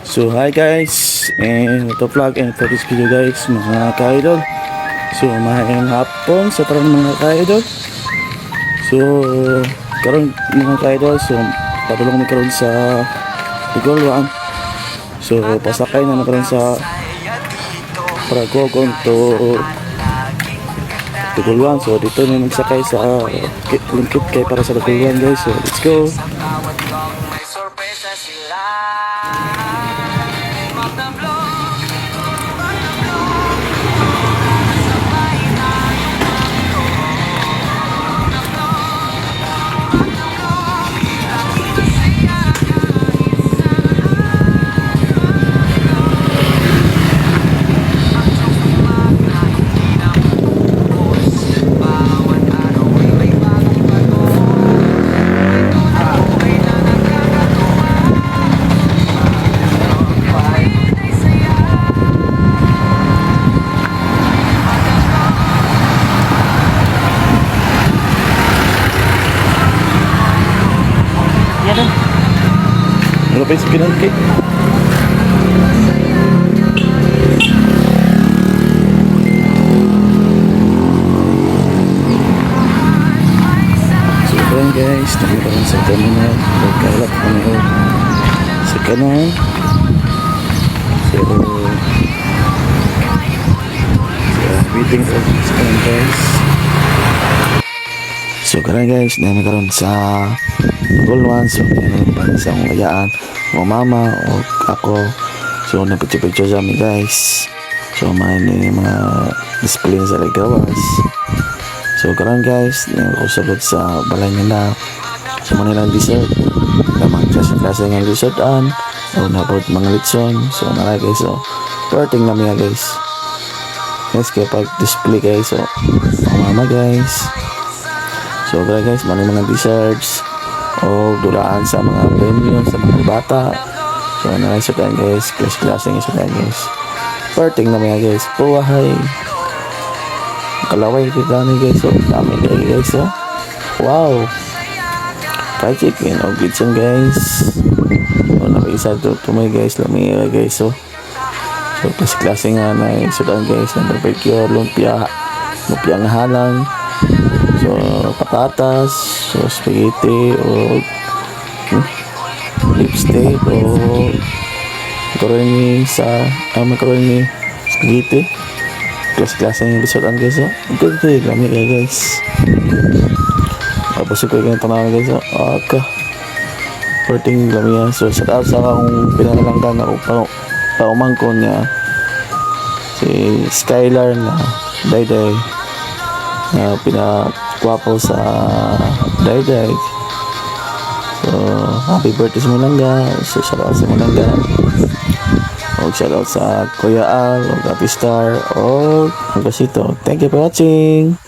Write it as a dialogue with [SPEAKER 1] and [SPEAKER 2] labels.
[SPEAKER 1] So hi guys, and ito vlog and for this video guys mga ka-idol. So mahayang hapon sa tarang mga ka-idol. So karon mga ka-idol, so padulong kami karon sa Tigolwan. So pasakay na karon sa Paragogon to Tigolwan. So dito na nagsakay sa lingkit kay para sa Tigolwan guys. So let's go. Ano pa yung sakinan kay? So yun guys, nakita sa terminal. Nagkalap kami sa kanan. So waiting for this kanan guys. So karan guys, namin karon sa Tigolwan. So namin pa sa akong ayaan mo mama o ako. So napicture-picture sa amin guys. So may mga display sa gawas. So karan guys, nakasulod sa balay nila sa Manilang Desert. Namang klase ng resortan o napot mga litson. So naray guys, so parting namin guys. Guys kaya pag display guys, so mama guys. So guys, mga desserts o dulaan sa mga premium sa mga bata. So nalang sa tayo guys, class-classing sa tayo guys. Parting na mga guys, puwahay kalaway kita ni guys. So dami guys, so wow, fried chicken o gitson guys. So nakaisa to may guys, lamira guys. So class-classing nga na so tayo guys, na barbecue, lumpia nga halang. So patatas, so spaghetti o lipstick o macaroni sa macaroni spaghetti. Klase yung resortan guys. So ito lami guys. Tapos ko yung tanawan guys. So porting lami yan. So shout out sa akong pinangalanggan na paumangkon niya si Skylar na Dayday na pinakwapo sa Dayday. So happy birthday sa Mulanga. So shout out sa Mulanga o shout out sa Kuya Al o Happy Star o Gasito. Thank you for watching.